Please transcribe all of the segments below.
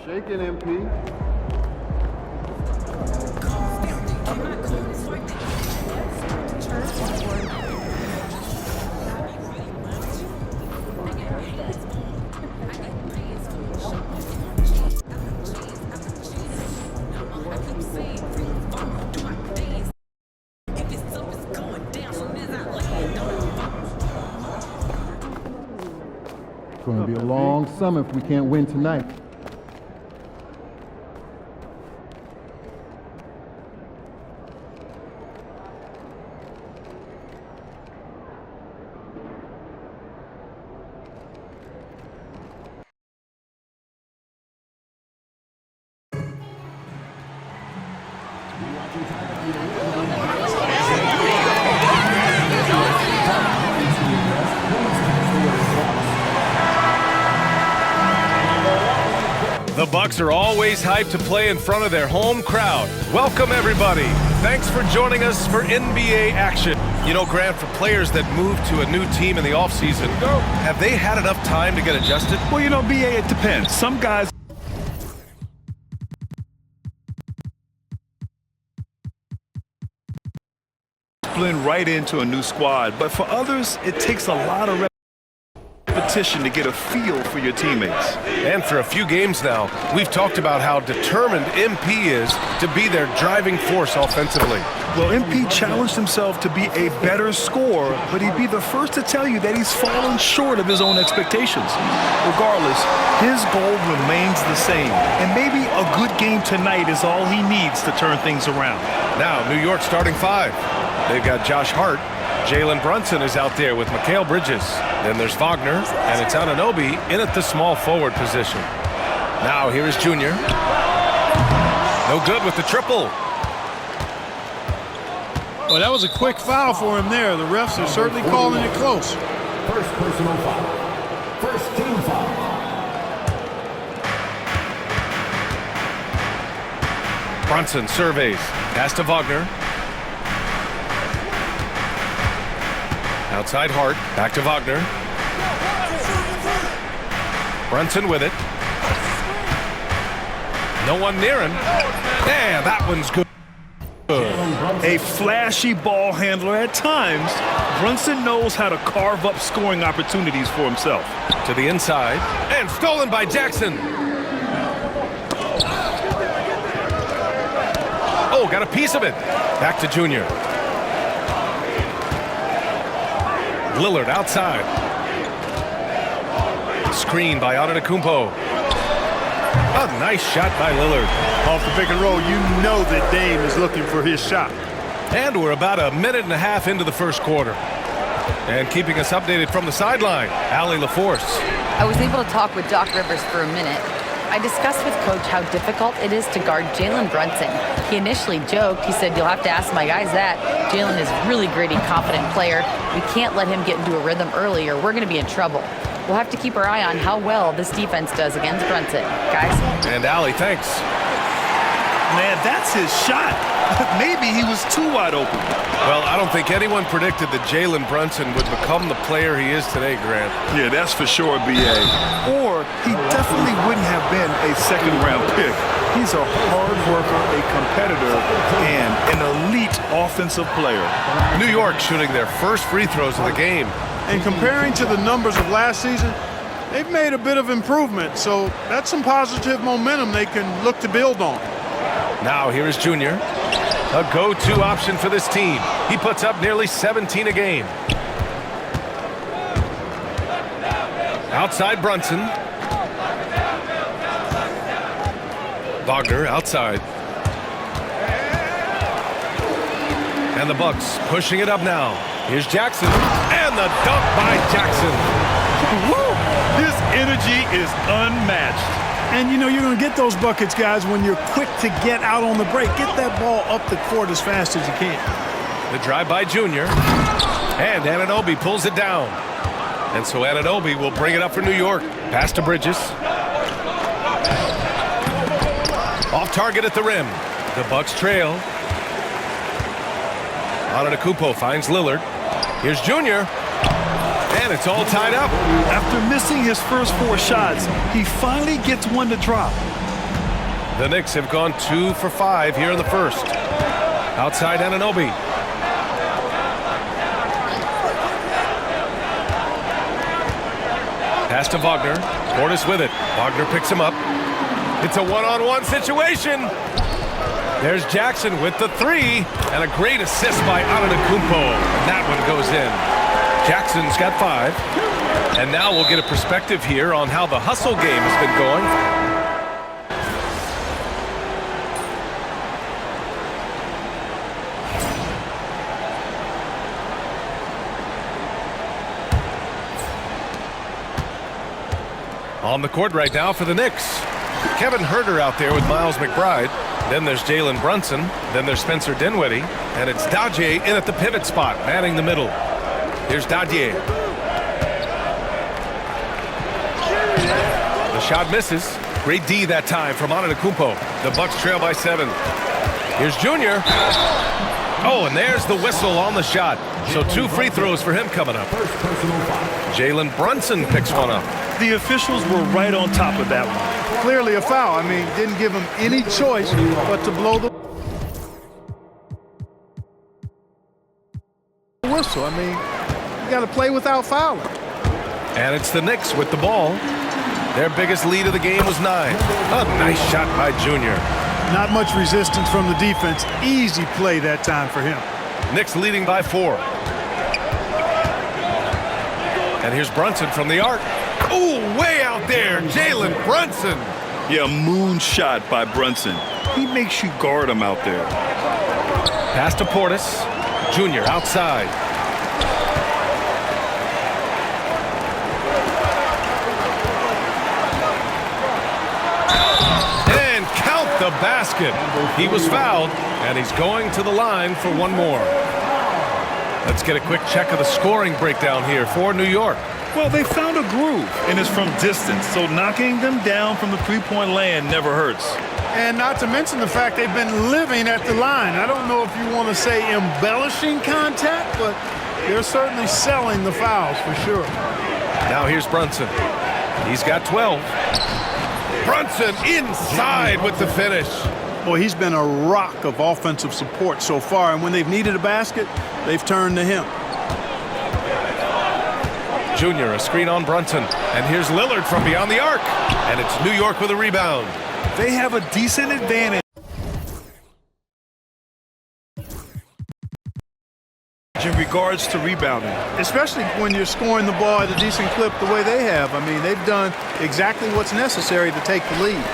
Shaking MP. It's going to be a long summer if we can't win tonight. The Bucks are always hyped to play in front of their home crowd. Welcome, everybody. Thanks for joining us for NBA action. You know, Grant, for players that move to a new team in the offseason, have they had enough time to get adjusted? Well, you know, BA, it depends. Some guys blend right into a new squad, but for others, it takes a lot of repetition to get a feel for your teammates. And for a few games now, we've talked about how determined MP is to be their driving force offensively. Well, MP challenged himself to be a better scorer, but he'd be the first to tell you that he's fallen short of his own expectations. Regardless, his goal remains the same, and maybe a good game tonight is all he needs to turn things around. Now, New York starting five. They've got Josh Hart. Jalen Brunson is out there with Mikal Bridges. Then there's Wagner, and it's Anunoby in at the small forward position. Now here is Junior. No good with the triple. Well, that was a quick foul for him there. The refs are certainly calling it close. First personal foul. First team foul. Brunson surveys. Pass to Wagner. Outside Hart. Back to Wagner. Brunson with it. No one near him. Yeah, that one's good. A flashy ball handler at times, Brunson knows how to carve up scoring opportunities for himself. To the inside, and stolen by Jackson. Oh, got a piece of it. Back to Junior. Lillard outside. Screen by Antetokounmpo. A nice shot by Lillard. Off the pick and roll, you know that Dame is looking for his shot. And we're about a minute and a half into the first quarter. And keeping us updated from the sideline, Allie LaForce. I was able to talk with Doc Rivers for a minute. I discussed with Coach how difficult it is to guard Jalen Brunson. He initially joked. He said, "You'll have to ask my guys that. Jalen is a really gritty, confident player. We can't let him get into a rhythm early or we're going to be in trouble. We'll have to keep our eye on how well this defense does against Brunson." Guys? And Allie, thanks. Man, that's his shot. Maybe he was too wide open. Well, I don't think anyone predicted that Jalen Brunson would become the player he is today, Grant. Yeah, that's for sure, BA. Or he definitely wouldn't have been a second-round pick. He's a hard worker, a competitor, and an elite offensive player. New York shooting their first free throws of the game. And comparing to the numbers of last season, they've made a bit of improvement, so that's some positive momentum they can look to build on. Now here is Junior. A go-to option for this team. He puts up nearly 17 a game. Outside Brunson. Wagner outside. And the Bucks pushing it up now. Here's Jackson. And the dunk by Jackson. Woo! His energy is unmatched. And, you know, you're going to get those buckets, guys, when you're quick to get out on the break. Get that ball up the court as fast as you can. The drive by Junior. And Anunoby pulls it down. And so Anunoby will bring it up for New York. Pass to Bridges. Off target at the rim. The Bucks trail. Antetokounmpo finds Lillard. Here's Junior. And it's all tied up. After missing his first 4 shots, he finally gets one to drop. The Knicks have gone 2 for 5 here in the first. Outside Anunoby. Pass to Wagner. Portis with it. Wagner picks him up. It's a one-on-one situation. There's Jackson with the 3. And a great assist by Antetokounmpo. And that one goes in. Jackson's got 5. And now we'll get a perspective here on how the hustle game has been going. On the court right now for the Knicks. Kevin Huerter out there with Miles McBride. Then there's Jalen Brunson. Then there's Spencer Dinwiddie. And it's Daje in at the pivot spot, manning the middle. Here's Daje. The shot misses. Great D that time from Antetokounmpo. The Bucks trail by 7. Here's Junior. Oh, and there's the whistle on the shot. So 2 free throws for him coming up. Jalen Brunson picks one up. The officials were right on top of that one. Clearly a foul. I mean, didn't give him any choice but to blow the whistle. I mean, you got to play without fouling. And it's the Knicks with the ball. Their biggest lead of the game was 9. A nice shot by Junior. Not much resistance from the defense. Easy play that time for him. Knicks leading by 4. And here's Brunson from the arc. Ooh, way out there, Jalen Brunson. Yeah, moon shot by Brunson. He makes you guard him out there. Pass to Portis. Junior outside. And count the basket. He was fouled, and he's going to the line for one more. Let's get a quick check of the scoring breakdown here for New York. Well, they found a groove, and it's from distance, so knocking them down from the three-point land never hurts. And not to mention the fact they've been living at the line. I don't know if you want to say embellishing contact, but they're certainly selling the fouls for sure. Now here's Brunson. He's got 12. Brunson inside with the finish. Boy, he's been a rock of offensive support so far, and when they've needed a basket, they've turned to him. Junior, a screen on Brunson. And here's Lillard from beyond the arc. And it's New York with a rebound. They have a decent advantage in regards to rebounding. Especially when you're scoring the ball at a decent clip the way they have. I mean, they've done exactly what's necessary to take the lead.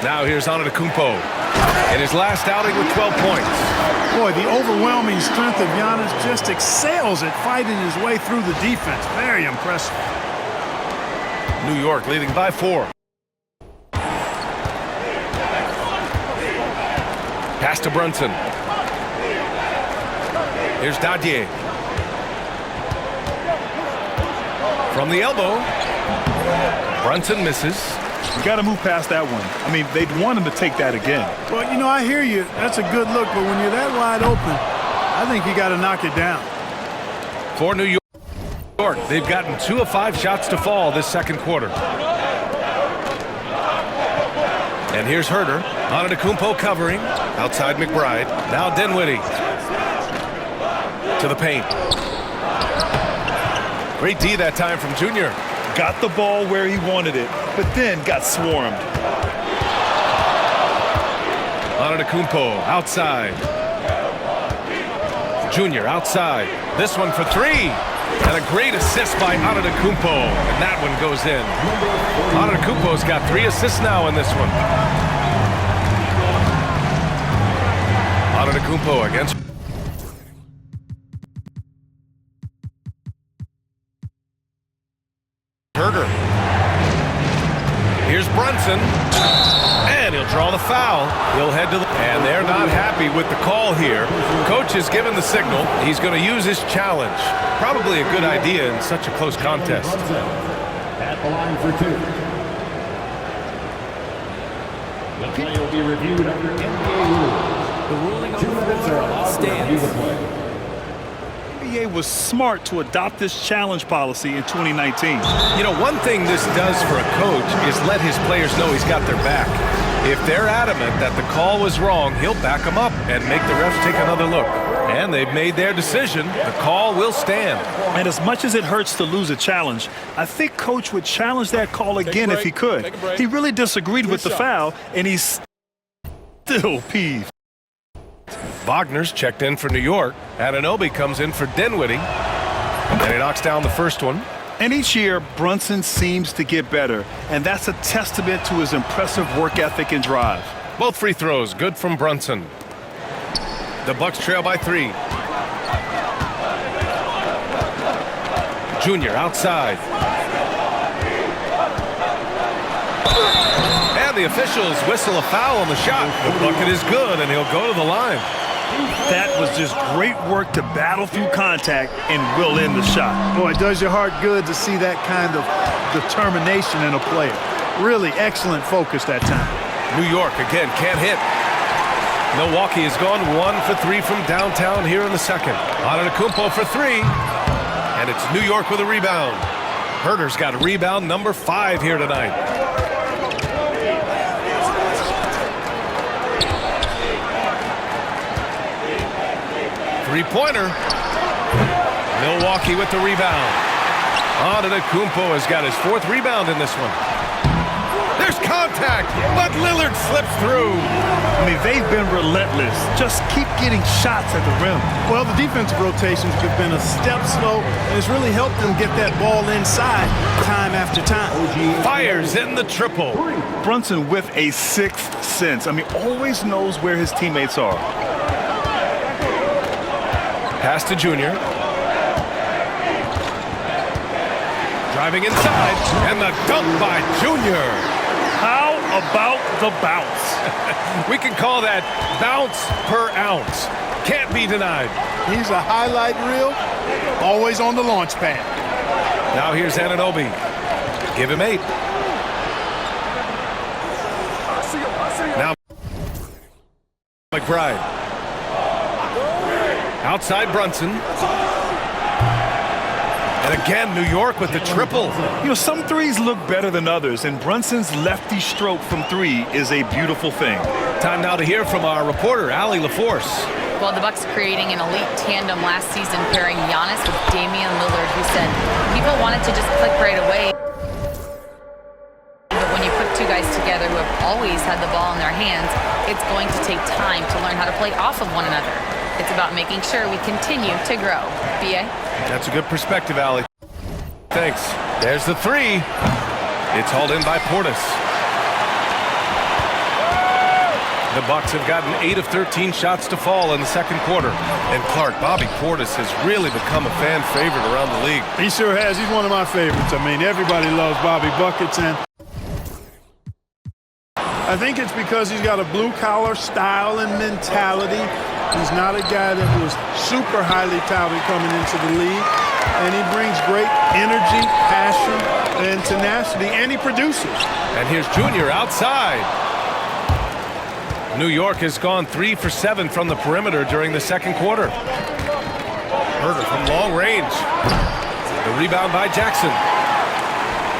Now here's Antetokounmpo in his last outing with 12 points. Boy, the overwhelming strength of Giannis just excels at fighting his way through the defense. Very impressive. New York leading by 4. Pass to Brunson. Here's Daje. From the elbow. Brunson misses. You got to move past that one. I mean, they'd want him to take that again. Well, you know, I hear you. That's a good look, but when you're that wide open, I think you got to knock it down. For New York, they've gotten 2 of 5 shots to fall this second quarter. And here's Huerter. Antetokounmpo covering. Outside McBride. Now Dinwiddie. To the paint. Great D that time from Junior. Got the ball where he wanted it, but then got swarmed. Antetokounmpo outside. Junior outside. This one for 3. And a great assist by Antetokounmpo. And that one goes in. Antetokounmpo's got 3 assists now in this one. Antetokounmpo against Huerter. Here's Brunson. And he'll draw the foul. He'll head to the... And they're not happy with the call here. Coach has given the signal. He's going to use his challenge. Probably a good idea in such a close contest. At the line for 2. The play will be reviewed under NBA rules. The ruling 2 minutes are allowed to review the play. NBA was smart to adopt this challenge policy in 2019. You know, one thing this does for a coach is let his players know he's got their back. If they're adamant that the call was wrong, he'll back them up and make the refs take another look. And they've made their decision. The call will stand. And as much as it hurts to lose a challenge, I think Coach would challenge that call again if he could. He really disagreed with the foul, and he's still peeved. Wagner's checked in for New York. Anunoby comes in for Dinwiddie. And he knocks down the first one. And each year, Brunson seems to get better, and that's a testament to his impressive work ethic and drive. Both free throws good from Brunson. The Bucks trail by 3. Junior outside. And the officials whistle a foul on the shot. The bucket is good, and he'll go to the line. That was just great work to battle through contact and will in the shot. Boy, it does your heart good to see that kind of determination in a player. Really excellent focus that time. New York again can't hit. Milwaukee has gone 1 for 3 from downtown here in the second. Antetokounmpo for 3. And it's New York with a rebound. Herter's got rebound number 5 here tonight. Three-pointer. Milwaukee with the rebound. Antetokounmpo has got his 4th rebound in this one. There's contact, but Lillard slips through. I mean, they've been relentless. Just keep getting shots at the rim. Well, the defensive rotations have been a step slow, and it's really helped them get that ball inside time after time. Fires in the triple. Brunson with a 6th sense. I mean, always knows where his teammates are. Pass to Junior. Driving inside, and the dunk by Junior. How about the bounce? We can call that bounce per ounce. Can't be denied. He's a highlight reel, always on the launch pad. Now here's Anunoby. Give him 8. Now McBride. Outside Brunson. And again, New York with the triple. You know, some threes look better than others, and Brunson's lefty stroke from 3 is a beautiful thing. Time now to hear from our reporter, Allie LaForce. Well, the Bucks creating an elite tandem last season, pairing Giannis with Damian Lillard, who said people wanted to just click right away. But when you put 2 guys together who have always had the ball in their hands, it's going to take time to learn how to play off of one another. It's about making sure we continue to grow. B.A.? That's a good perspective, Allie. Thanks. There's the 3. It's hauled in by Portis. The Bucks have gotten 8 of 13 shots to fall in the second quarter. And Clark, Bobby Portis has really become a fan favorite around the league. He sure has. He's one of my favorites. I mean, everybody loves Bobby Buckets, and I think it's because he's got a blue-collar style and mentality. He's not a guy that was super highly touted coming into the league, and he brings great energy, passion, and tenacity, and he produces. And here's Junior outside. New York has gone 3 for 7 from the perimeter during the second quarter. Herter from long range. The rebound by Jackson.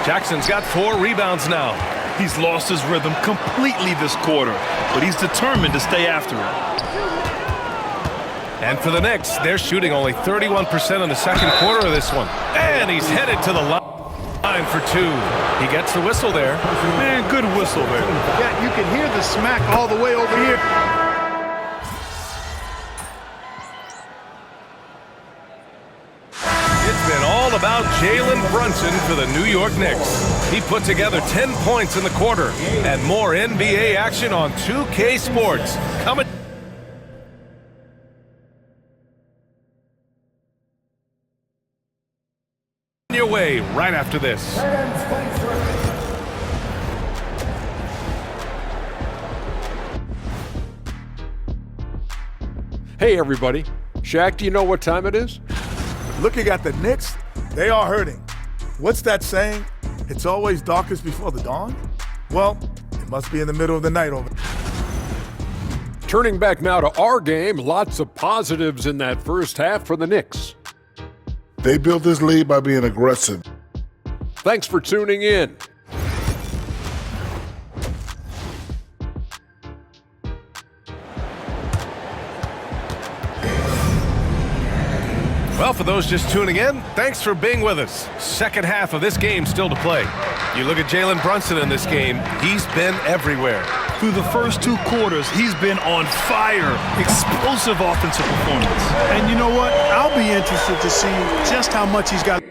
Jackson's got 4 rebounds now. He's lost his rhythm completely this quarter, but he's determined to stay after it. And for the Knicks, they're shooting only 31% in the second quarter of this one. And he's headed to the line for 2. He gets the whistle there. Man, good whistle there. Yeah, you can hear the smack all the way over here. It's been all about Jalen Brunson for the New York Knicks. He put together 10 points in the quarter. And more NBA action on 2K Sports. Coming your way right after this. Hey everybody, Shaq, do you know what time it is? Looking at the Knicks, they are hurting. What's that saying? It's always darkest before the dawn? Well, it must be in the middle of the night over. Turning back now to our game, lots of positives in that first half for the Knicks. They built this lead by being aggressive. Thanks for tuning in. Well, for those just tuning in, thanks for being with us. Second half of this game still to play. You look at Jalen Brunson in this game, he's been everywhere. Through the first 2 quarters, he's been on fire. Explosive offensive performance. And you know what? I'll be interested to see just how much he's got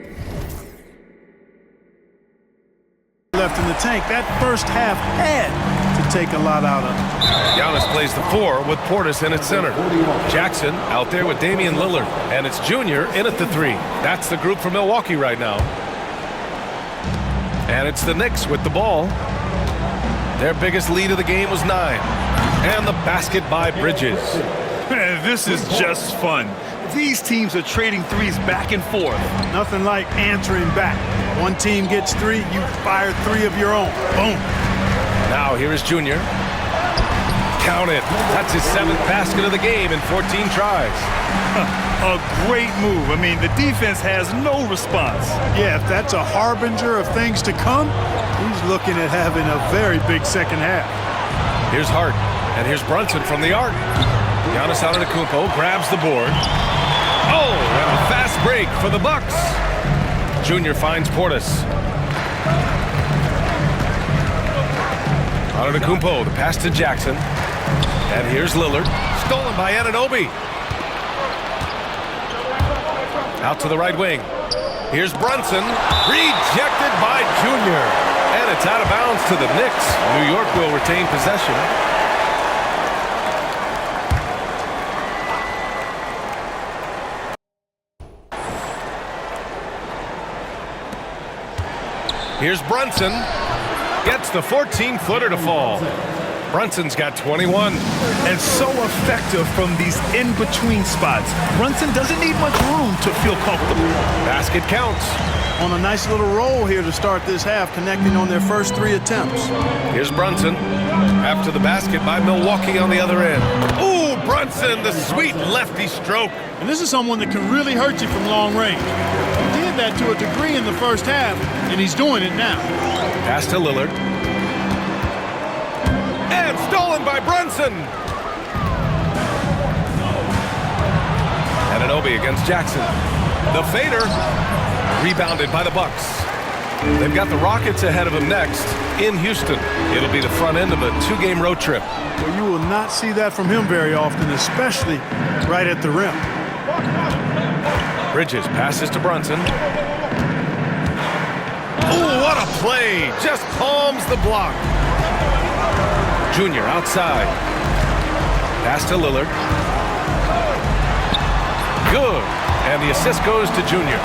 left in the tank. That first half had to take a lot out of him. Giannis plays the 4 with Portis in at center. Jackson out there with Damian Lillard. And it's Junior in at the 3. That's the group for Milwaukee right now. And it's the Knicks with the ball. Their biggest lead of the game was 9. And the basket by Bridges. Man, this is just fun. These teams are trading threes back and forth. Nothing like answering back. One team gets 3, you fire 3 of your own. Boom. Now here is Junior. Count it. That's his 7th basket of the game in 14 tries. A great move. I mean, the defense has no response. Yeah, if that's a harbinger of things to come, he's looking at having a very big second half. Here's Hart, and here's Brunson from the arc. Giannis Antetokounmpo grabs the board. Oh, and a fast break for the Bucks. Junior finds Portis. Antetokounmpo, the pass to Jackson. And here's Lillard, stolen by Anunoby. Out to the right wing. Here's Brunson, rejected by Junior. And it's out of bounds to the Knicks. New York will retain possession. Here's Brunson. Gets the 14-footer to fall. Brunson's got 21. And so effective from these in-between spots. Brunson doesn't need much room to feel comfortable. Basket counts. On a nice little roll here to start this half, connecting on their first 3 attempts. Here's Brunson. After the basket by Milwaukee on the other end. Ooh, Brunson, the sweet lefty stroke. And this is someone that can really hurt you from long range. He did that to a degree in the first half, and he's doing it now. Pass to Lillard. And stolen by Brunson. Anunoby against Jackson. The fader. Rebounded by the Bucks. They've got the Rockets ahead of them next in Houston. It'll be the front end of a 2-game road trip. Well, you will not see that from him very often, especially right at the rim. Bridges passes to Brunson. Ooh, what a play! Just palms the block. Junior outside. Pass to Lillard. Good. And the assist goes to Junior.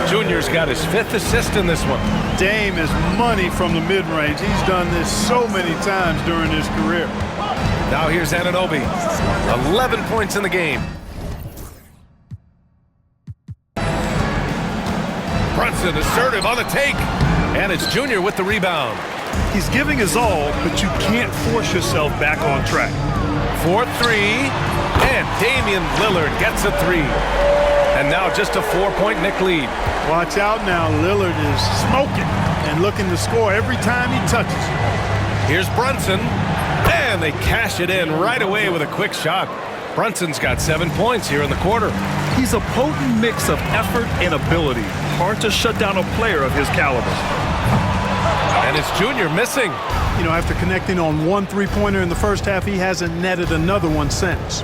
Junior's got his 5th assist in this one. Dame is money from the mid-range. He's done this so many times during his career. Now here's Anunoby. 11 points in the game. Brunson assertive on the take. And it's Junior with the rebound. He's giving his all, but you can't force yourself back on track. 4-3. And Damian Lillard gets a 3. And now just a 4-point Knick lead. Watch out now. Lillard is smoking and looking to score every time he touches it. Here's Brunson. And they cash it in right away with a quick shot. Brunson's got 7 points here in the quarter. He's a potent mix of effort and ability. Hard to shut down a player of his caliber. And it's Junior missing. You know, after connecting on 1 3-pointer in the first half, he hasn't netted another one since.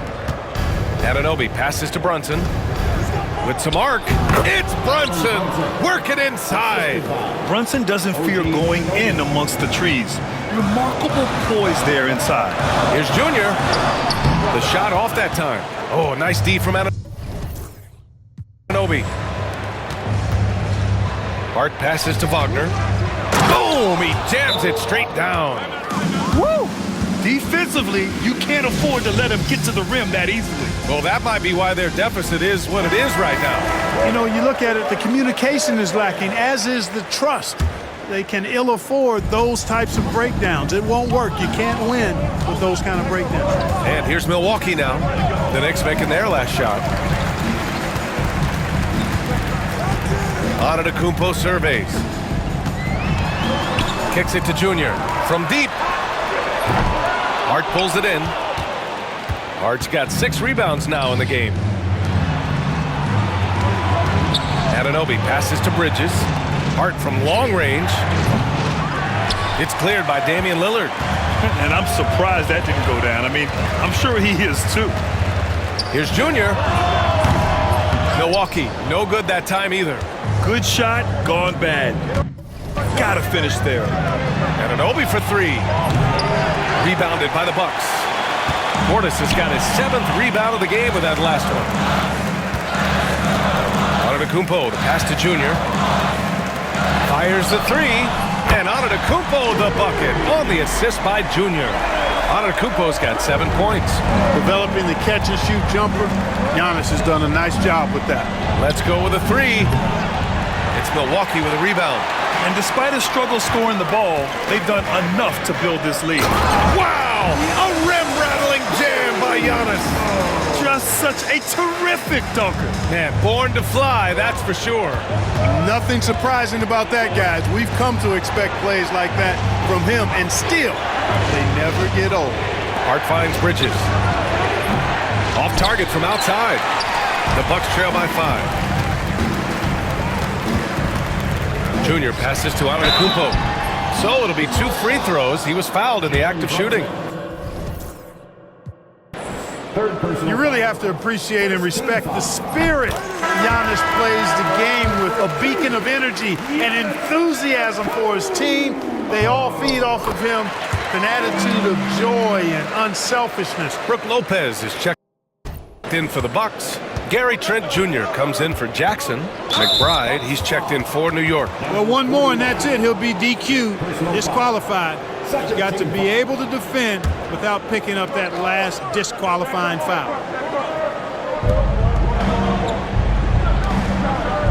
Anunoby passes to Brunson. With some arc, it's Brunson working inside. Brunson doesn't fear going in amongst the trees. Remarkable poise there inside. Here's Junior. The shot off that time. Oh, nice D from Anunoby. Hart passes to Wagner. Boom! He jams it straight down. Woo! Defensively, you can't afford to let him get to the rim that easily. Well, that might be why their deficit is what it is right now. You know, you look at it, the communication is lacking, as is the trust. They can ill afford those types of breakdowns. It won't work. You can't win with those kind of breakdowns. And here's Milwaukee now. The Knicks making their last shot. Antetokounmpo surveys. Kicks it to Junior from deep. Hart pulls it in. Hart's got 6 rebounds now in the game. Anunoby passes to Bridges. Hart from long range. It's cleared by Damian Lillard. And I'm surprised that didn't go down. I mean, I'm sure he is too. Here's Junior. Milwaukee, no good that time either. Good shot, gone bad. Gotta finish there. Anunoby for three. Rebounded by the Bucks. Portis has got his 7th rebound of the game with that last one. Antetokounmpo, the pass to Junior. Fires the three. And Antetokounmpo the bucket on the assist by Junior. Antetokounmpo's got 7 points. Developing the catch-and-shoot jumper, Giannis has done a nice job with that. Let's go with a three. It's Milwaukee with a rebound. And despite a struggle scoring the ball, they've done enough to build this lead. Wow! A rim-rattling jam by Giannis. Just such a terrific dunker. Man, born to fly, that's for sure. Nothing surprising about that, guys. We've come to expect plays like that from him, and still, they never get old. Hart finds Bridges. Off target from outside. The Bucks trail by 5. Junior passes to Antetokounmpo. So it'll be 2 free throws. He was fouled in the act of shooting. You really have to appreciate and respect the spirit Giannis plays the game with, a beacon of energy and enthusiasm for his team. They all feed off of him, an attitude of joy and unselfishness. Brook Lopez is checked in for the Bucks. Gary Trent Jr. comes in for Jackson. McBride, he's checked in for New York. Well, one more and that's it. He'll be DQ'd, disqualified. He's got to be able to defend without picking up that last disqualifying foul.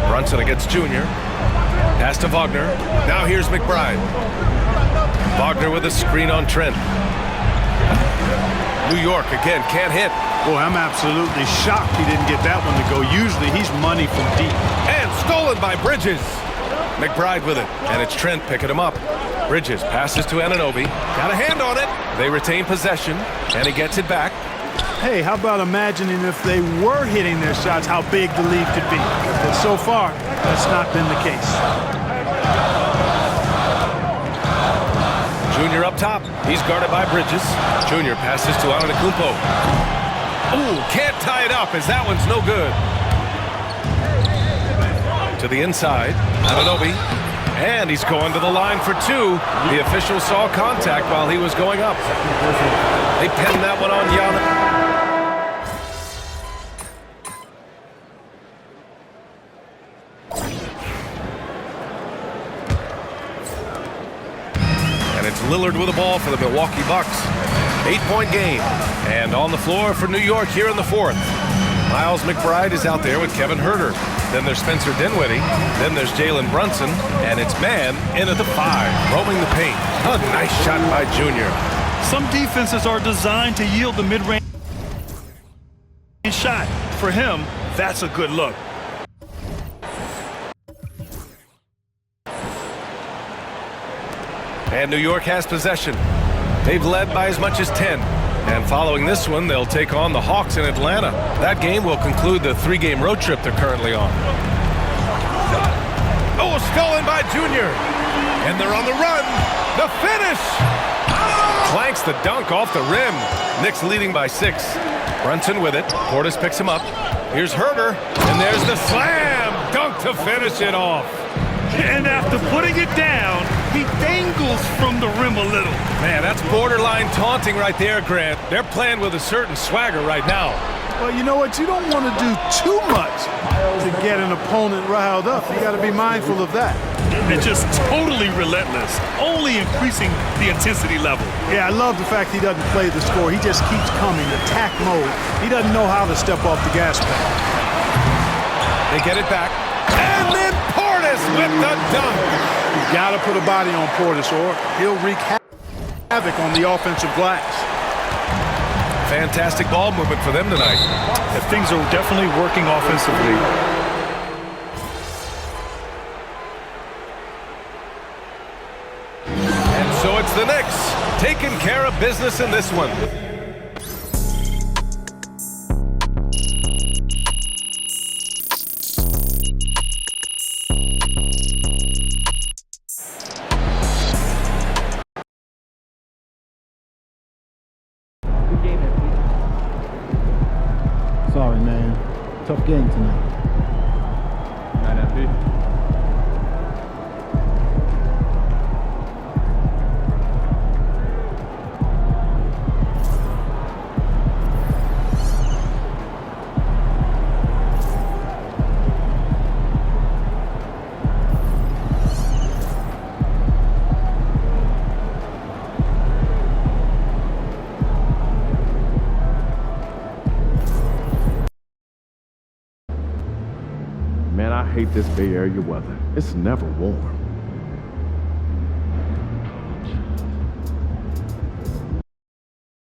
Brunson against Junior. Pass to Wagner. Now here's McBride. Wagner with a screen on Trent. New York again can't hit. Boy, I'm absolutely shocked he didn't get that one to go. Usually he's money from deep. And stolen by Bridges. McBride with it, and it's Trent picking him up. Bridges passes to Anunoby. Got a hand on it. They retain possession, and he gets it back. Hey, how about imagining if they were hitting their shots, how big the lead could be? But so far, that's not been the case. Junior up top. He's guarded by Bridges. Junior passes to Antetokounmpo. Ooh, can't tie it up as that one's no good. To the inside, Anunoby. And he's going to the line for 2. The official saw contact while he was going up. They pinned that one on Giannis. And it's Lillard with the ball for the Milwaukee Bucks. 8-point game. And on the floor for New York here in the 4th. Miles McBride is out there with Kevin Huerter. Then there's Spencer Dinwiddie. Then there's Jalen Brunson. And it's man in at the 5, roaming the paint. A nice shot by Junior. Some defenses are designed to yield the mid-range shot. For him, that's a good look. And New York has possession. They've led by as much as 10. And following this one, they'll take on the Hawks in Atlanta. That game will conclude the 3-game road trip they're currently on. Oh, stolen by Junior. And they're on the run. The finish. Clanks the dunk off the rim. Knicks leading by 6. Brunson with it. Portis picks him up. Here's Huerter. And there's the slam dunk to finish it off. And after putting it down, he dangles from the rim a little. Man, that's borderline taunting right there, Grant. They're playing with a certain swagger right now. Well, you know what? You don't want to do too much to get an opponent riled up. You got to be mindful of that. And just totally relentless, only increasing the intensity level. Yeah, I love the fact he doesn't play the score. He just keeps coming, attack mode. He doesn't know how to step off the gas pedal. They get it back. And then Portis with the dunk. You got to put a body on Portis or he'll wreak havoc on the offensive glass. Fantastic ball movement for them tonight. And things are definitely working offensively. And so it's the Knicks taking care of business in this one. Tough game tonight. Man, I hate this Bay Area weather. It's never warm.